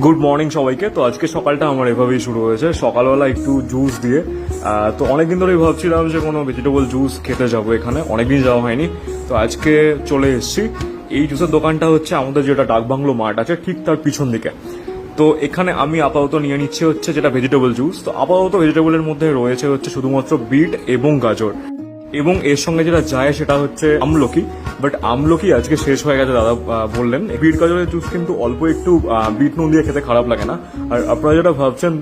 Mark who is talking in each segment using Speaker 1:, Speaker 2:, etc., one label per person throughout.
Speaker 1: Good morning সবাইকে। তো আজকে সকালটা আমার এভাবেই শুরু হয়েছে, সকালবেলা একটু জুস দিয়ে। তো অনেকদিন ধরেই ভাবছিলাম যে কোনো ভেজিটেবল জুস খেতে যাবো, এখানে অনেকদিন যাওয়া হয়নি। তো আজকে চলে এসেছি। এই জুসের দোকানটা হচ্ছে আমাদের যেটা ডাকবাংলো মাঠ আছে ঠিক তার পিছন দিকে। তো এখানে আমি আপাতত নিয়ে নিচ্ছি হচ্ছে যেটা ভেজিটেবল জুস। তো আপাতত ভেজিটেবলের মধ্যে রয়েছে হচ্ছে শুধুমাত্র বিট এবং গাজর, এবং এর সঙ্গে যেটা যায় সেটা হচ্ছে আমলকি। বাট আমলকি আজকে শেষ হয়ে গেছে, দাদা বললেন। বিট গাজরের জুস কিন্তু অল্প একটু বিট নুন দিয়ে খেতে খারাপ লাগে না। আর আপনারা যেটা ভাবছেন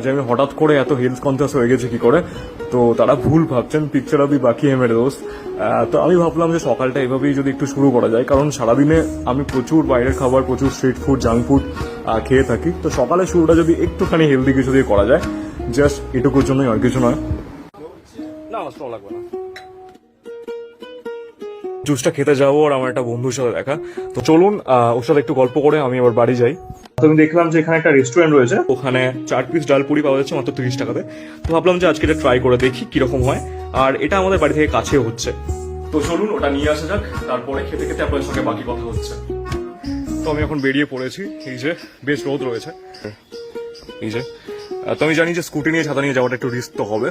Speaker 1: যে আমি হঠাৎ করে এত হেলথ কনসিয়াস হয়ে গেছি কি করে, তো তারা ভুল ভাবছেন। পিকচার অবধি বাকি মেরে দোস্ত। তো আমি ভাবলাম যে সকালটা এভাবেই যদি একটু শুরু করা যায়, কারণ সারাদিনে আমি প্রচুর বাইরের খাবার, প্রচুর স্ট্রিট ফুড, জাঙ্ক ফুড খেয়ে থাকি। তো সকালের শুরুটা যদি একটুখানি হেলদি কিছু দিয়ে করা যায়, জাস্ট এটুকুর জন্যই, আর কিছু নয়। না স্ট্রং লাগবে না। জুসটা খেতে যাবো আর আমার একটা বন্ধুর সাথে দেখা। তো চলুন ওর সাথে একটু গল্প করে আমি আবার বাড়ি যাই। তো আমি দেখলাম যে এখানে একটা রেস্টুরেন্ট রয়েছে, ওখানে 4 পিস ডাল পুরি পাওয়া যাচ্ছে মাত্র 30 টাকাতে। তো ভাবলাম যে আজকে এটা ট্রাই করে দেখি কিরকম হয়। আর এটা আমাদের বাড়ি থেকে কাছেও হচ্ছে। তো চলুন ওটা নিয়ে আসা যাক, তারপরে খেতে খেতে আপনাদের সঙ্গে বাকি কথা হচ্ছে। তো আমি এখন বেরিয়ে পড়েছি। এই যে বেশ রোদ রয়েছে, এই যে। তো আমি জানি যে স্কুটি নিয়ে ছাতা নিয়ে যাওয়াটা একটু রিস্ক তো হবে,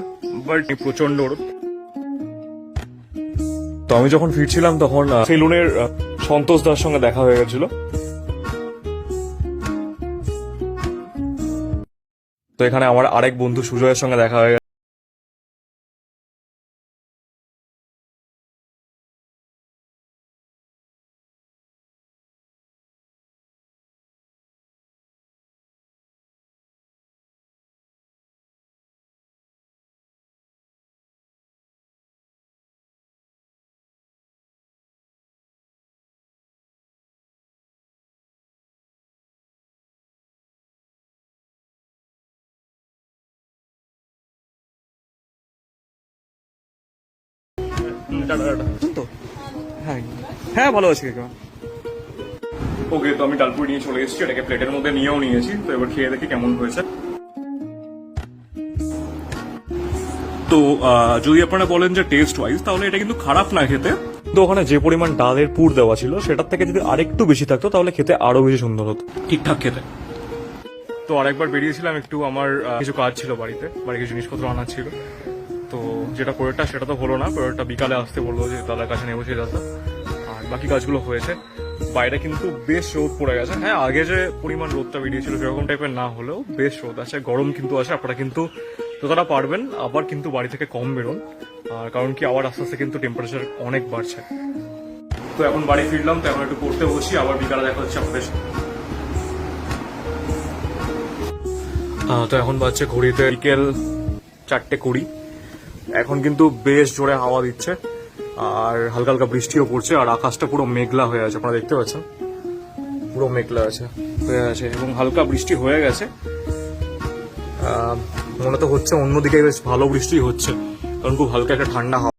Speaker 1: বাট প্রচন্ড রোদ। তো আমি যখন ফিরছিলাম তখন সেলুনের সন্তোষ দার সঙ্গে দেখা হয়ে গেছিল। তো এখানে আমার আরেক বন্ধু সুজয়ের সঙ্গে দেখা হয়ে গেছে। তো হ্যাঁ হ্যাঁ, ভালো আছি কাকিমা। ওকে, তো আমি ডালপুরি নিয়ে চলে এসেছি, এটাকে প্লেটের মধ্যে নিয়েও নিয়েছি। তো এবার খেয়ে দেখি কেমন হয়েছে। তো যদি আপনারা বলেন যে টেস্ট ওয়াইজ, তাহলে এটা কিন্তু খারাপ না খেতে। তো ওখানে যে পরিমাণ ডালের পুর দেওয়া ছিল সেটার থেকে যদি আরেকটু বেশি থাকতো তাহলে খেতে আরো বেশি সুন্দর হতো, ঠিকঠাক খেতে। তো আরেকবার বেরিয়েছিলাম একটু, আমার কিছু কাজ ছিল বাড়িতে, কিছু জিনিসপত্র আনার ছিল। তো যেটা পরেরটা সেটা তো হলো না, পরেরটা বিকালে আসতে বললো যে দাদার কাছে নেবো সেই দাদা। আর বাকি কাজগুলো হয়েছে। বাইরে কিন্তু বেশ রোদ পড়ে গেছে। হ্যাঁ, আগে যে পরিমাণ রোদটা বেরিয়েছিল সেরকম টাইপের না হলেও বেশ রোদ আছে, গরম কিন্তু আছে। আপনারা কিন্তু যতটা পারবেন আবার কিন্তু বাড়ি থেকে কম বেরোন, কারণ কি আবার আস্তে আস্তে কিন্তু টেম্পারেচার অনেক বাড়ছে। তো এখন বাড়ি ফিরলাম, তো এখন একটু পড়তে বসি, আবার বিকালে দেখা হচ্ছে আপনাদের। তো এখন বাজছে ঘড়িতে বিকেল 4:20। এখন কিন্তু বেশ জোরে হাওয়া দিচ্ছে আর হালকা হালকা বৃষ্টিও পড়ছে, আর আকাশটা পুরো মেঘলা হয়ে আছে, আপনারা দেখতে পাচ্ছেন পুরো মেঘলা হয়ে আছে এবং হালকা বৃষ্টি হয়ে গেছে। মনে তো হচ্ছে অন্যদিকে বেশ ভালো বৃষ্টি হচ্ছে, কারণ খুব হালকা একটা ঠান্ডা হাওয়া।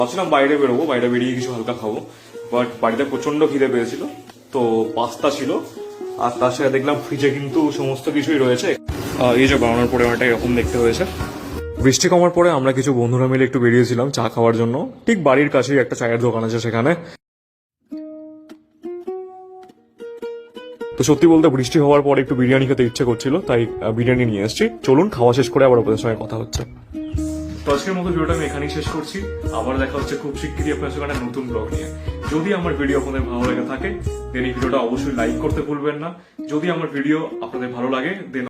Speaker 1: ভাবছিলাম বাইরে বেরোবো, বাইরে বেরিয়ে কিছু হালকা খাবো, বাট বাড়িতে প্রচন্ড খিদে পেয়েছিল। তো পাস্তা ছিল, আর তার সাথে দেখলাম ফ্রিজে কিন্তু সমস্ত কিছুই রয়েছে। এই যে বানানোর পরে অনেকটা এরকম দেখতে হয়েছে। বৃষ্টি কমার পরে আমরা কিছু বন্ধুরা মিলে একটু বেরিয়েছিলাম চা খাওয়ার জন্য। ঠিক বাড়ির কাছেই একটা চায়ের দোকান আছে সেখানে। তো সত্যি বলতে বৃষ্টি হওয়ার পর একটু বিরিয়ানি খেতে ইচ্ছে করছিল, তাই বিরিয়ানি নিয়ে এসেছি। চলুন খাওয়া শেষ করে আবার আপনাদের সঙ্গে কথা হচ্ছে। তো আজকের মতো ভিডিওটা আমি এখানেই শেষ করছি। আবার দেখা হচ্ছে খুব শিগগিরই আপনার সঙ্গে একটা নতুন ব্লগ নিয়ে। যদি আমার ভিডিও আপনাদের ভালো লেগে থাকে দেন এই ভিডিওটা অবশ্যই লাইক করতে ভুলবেন না। যদি আমার ভিডিও আপনাদের ভালো লাগে দেন